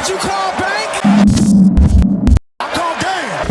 Did you call bank? I called game.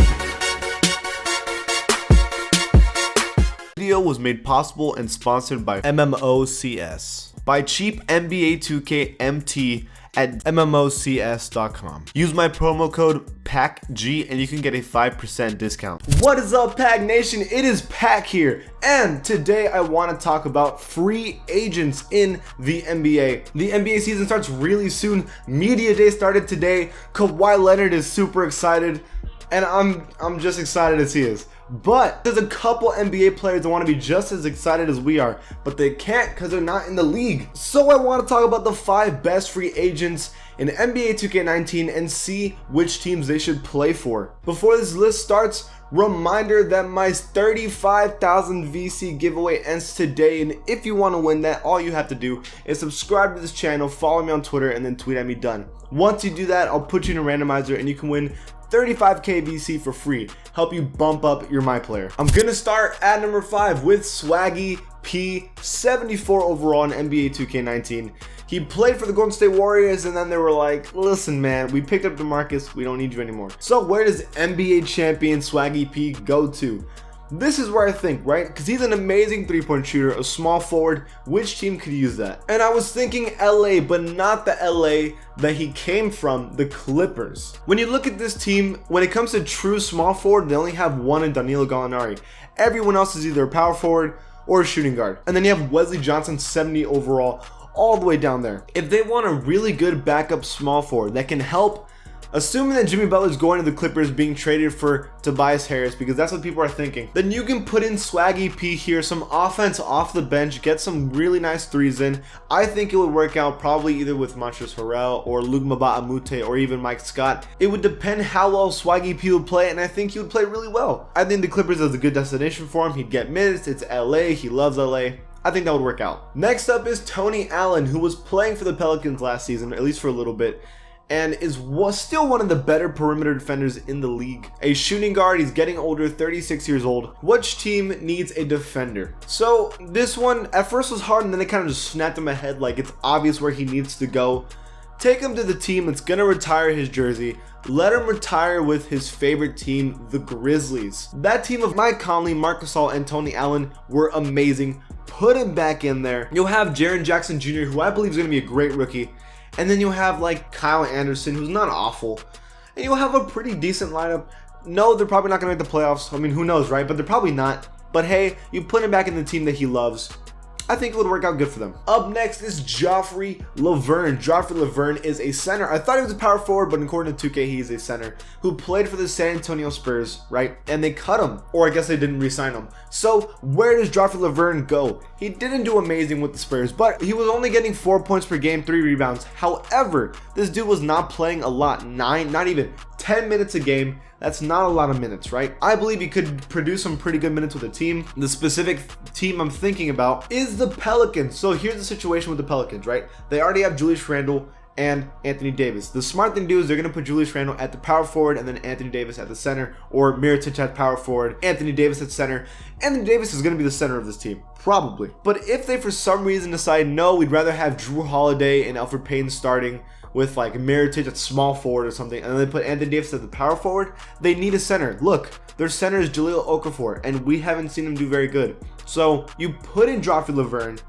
Video was made possible and sponsored by MMOCS. Buy cheap NBA 2K MT at MMOCS.com. Use my promo code PACG and you can get a 5% discount. What is up, Pack Nation? It is Pack here, and today I want to talk about free agents in the NBA. The NBA season starts really soon. Media Day started today. Kawhi Leonard is super excited, and I'm just excited as he is. But there's a couple NBA players that want to be just as excited as we are, but they can't because they're not in the league. So I want to talk about the 5 best free agents in NBA 2K19 and see which teams they should play for. Before this list starts, reminder that my 35,000 VC giveaway ends today, and if you want to win that, all you have to do is subscribe to this channel, follow me on Twitter, and then tweet at me done. Once you do that, I'll put you in a randomizer and you can win 35k VC for free, help you bump up your My Player. I'm gonna start at number 5 with Swaggy P, 74 overall in NBA 2K19. He played for the Golden State Warriors, and then they were like, listen man, we picked up DeMarcus, we don't need you anymore. So where does NBA champion Swaggy P go to? This is where I think, right? Because he's an amazing three-point shooter, a small forward. Which team could use that? And I was thinking LA, but not the LA that he came from, the Clippers. When you look at this team, when it comes to true small forward, they only have one in Danilo Gallinari. Everyone else is either a power forward or a shooting guard. And then you have Wesley Johnson, 70 overall, all the way down there. If they want a really good backup small forward that can help, assuming that Jimmy Butler's going to the Clippers, being traded for Tobias Harris, because that's what people are thinking, then you can put in Swaggy P here, some offense off the bench, get some really nice threes in. I think it would work out probably either with Montrezl Harrell or Luke Mbah-a-Moute or even Mike Scott. It would depend how well Swaggy P would play, and I think he would play really well. I think the Clippers is a good destination for him. He'd get minutes. It's LA. He loves LA. I think that would work out. Next up is Tony Allen, who was playing for the Pelicans last season, at least for a little bit, and was still one of the better perimeter defenders in the league. A shooting guard, he's getting older, 36 years old. Which team needs a defender? So this one at first was hard, and then they kind of just snapped him ahead, like it's obvious where he needs to go. Take him to the team that's gonna retire his jersey. Let him retire with his favorite team, the Grizzlies. That team of Mike Conley, Marc Gasol, and Tony Allen were amazing. Put him back in there. You'll have Jaren Jackson Jr., who I believe is gonna be a great rookie. And then you'll have like Kyle Anderson, who's not awful. And you'll have a pretty decent lineup. No, they're probably not going to make the playoffs. I mean, who knows, right? But they're probably not. But hey, you put him back in the team that he loves. I think it would work out good for them. Up next is Joffrey Laverne. Joffrey Laverne is a center. I thought he was a power forward, but according to 2K, he's a center who played for the San Antonio Spurs, right? And they cut him, or I guess they didn't re-sign him. So where does Joffrey Laverne go? He didn't do amazing with the Spurs, but he was only getting 4 points per game, 3 rebounds. However, this dude was not playing a lot, not even 10 minutes a game. That's not a lot of minutes, right? I believe he could produce some pretty good minutes with a team. The specific team I'm thinking about is the Pelicans. So here's the situation with the Pelicans, right? They already have Julius Randle and Anthony Davis. The smart thing to do is they're going to put Julius Randle at the power forward and then Anthony Davis at the center, or Mirotic at power forward, Anthony Davis at center. Anthony Davis is going to be the center of this team, probably. But if they for some reason decide, no, we'd rather have Drew Holiday and Elfrid Payton starting with like Mirotic at small forward or something, and then they put Anthony Davis at the power forward, they need a center. Look, their center is Jahlil Okafor, and we haven't seen him do very good. So you put in Joffrey Laverne,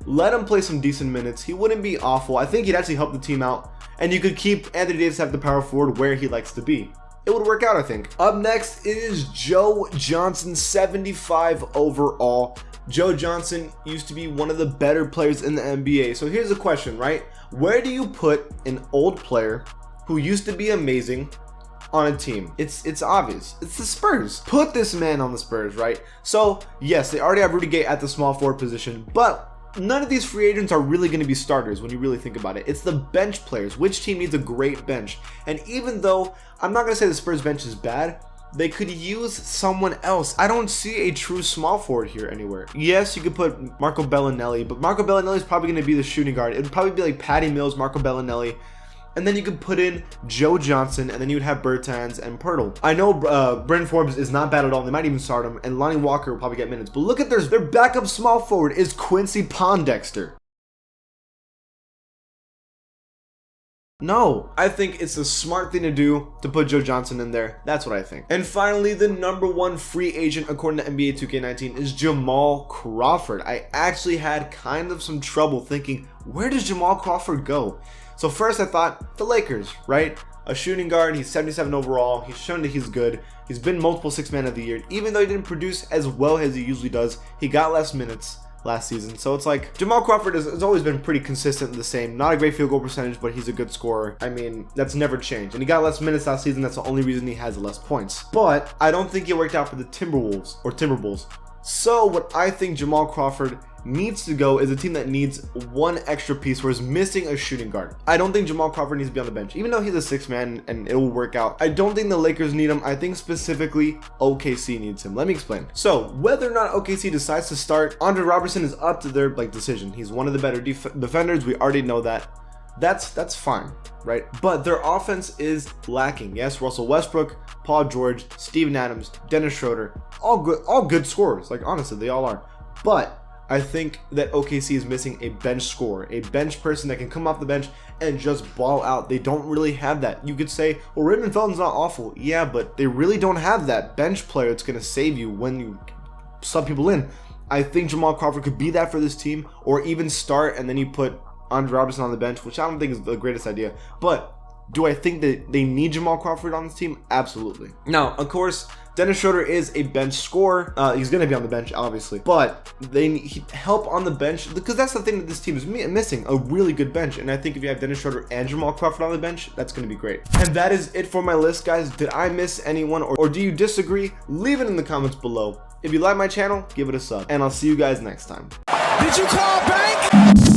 let him play some decent minutes. He wouldn't be awful. I think he'd actually help the team out, and you could keep Anthony Davis at the power forward where he likes to be. It would work out, I think. Up next is Joe Johnson, 75 overall. Joe Johnson used to be one of the better players in the NBA. So here's the question, right? Where do you put an old player who used to be amazing on a team? It's obvious. It's the Spurs. Put this man on the Spurs, right? So yes, they already have Rudy Gay at the small forward position, but none of these free agents are really going to be starters when you really think about it. It's the bench players. Which team needs a great bench? And even though I'm not going to say the Spurs bench is bad, they could use someone else. I don't see a true small forward here anywhere. Yes, you could put Marco Bellinelli, but Marco Bellinelli is probably going to be the shooting guard. It would probably be like Patty Mills, Marco Bellinelli, and then you could put in Joe Johnson, and then you would have Bertans and Pirtle. I know Bryn Forbes is not bad at all. They might even start him, and Lonnie Walker will probably get minutes. But look at their backup small forward is Quincy Pondexter. No, I think it's a smart thing to do to put Joe Johnson in there. That's what I think. And finally, the number one free agent according to NBA 2K19 is Jamal Crawford. I actually had kind of some trouble thinking, where does Jamal Crawford go? So first I thought the Lakers, right? A shooting guard, he's 77 overall, he's shown that he's good, he's been multiple six man of the year. Even though he didn't produce as well as he usually does, he got less minutes last season. So it's like Jamal Crawford has always been pretty consistent the same. Not a great field goal percentage, but he's a good scorer. I mean, that's never changed. And he got less minutes last season. That's the only reason he has less points. But I don't think it worked out for the Timberwolves. So what I think Jamal Crawford needs to go is a team that needs one extra piece where it's missing a shooting guard. I don't think Jamal Crawford needs to be on the bench, even though he's a six man and it will work out. I don't think the Lakers need him. I think specifically OKC needs him. Let me explain. So whether or not OKC decides to start Andre Robertson is up to their decision. He's one of the better defenders. We already know that. That's fine, right? But their offense is lacking. Yes, Russell Westbrook, Paul George, Steven Adams, Dennis Schroeder, all good scorers. Like honestly, they all are. But I think that OKC is missing a bench scorer, a bench person that can come off the bench and just ball out. They don't really have that. You could say, well, Raymond Felton's not awful. Yeah, but they really don't have that bench player that's going to save you when you sub people in. I think Jamal Crawford could be that for this team, or even start and then you put Andre Robertson on the bench, which I don't think is the greatest idea. But do I think that they need Jamal Crawford on this team? Absolutely. Now, of course, Dennis Schroeder is a bench scorer. He's going to be on the bench, obviously. But they need help on the bench because that's the thing that this team is missing, a really good bench. And I think if you have Dennis Schroeder and Jamal Crawford on the bench, that's going to be great. And that is it for my list, guys. Did I miss anyone or do you disagree? Leave it in the comments below. If you like my channel, give it a sub. And I'll see you guys next time. Did you call bank?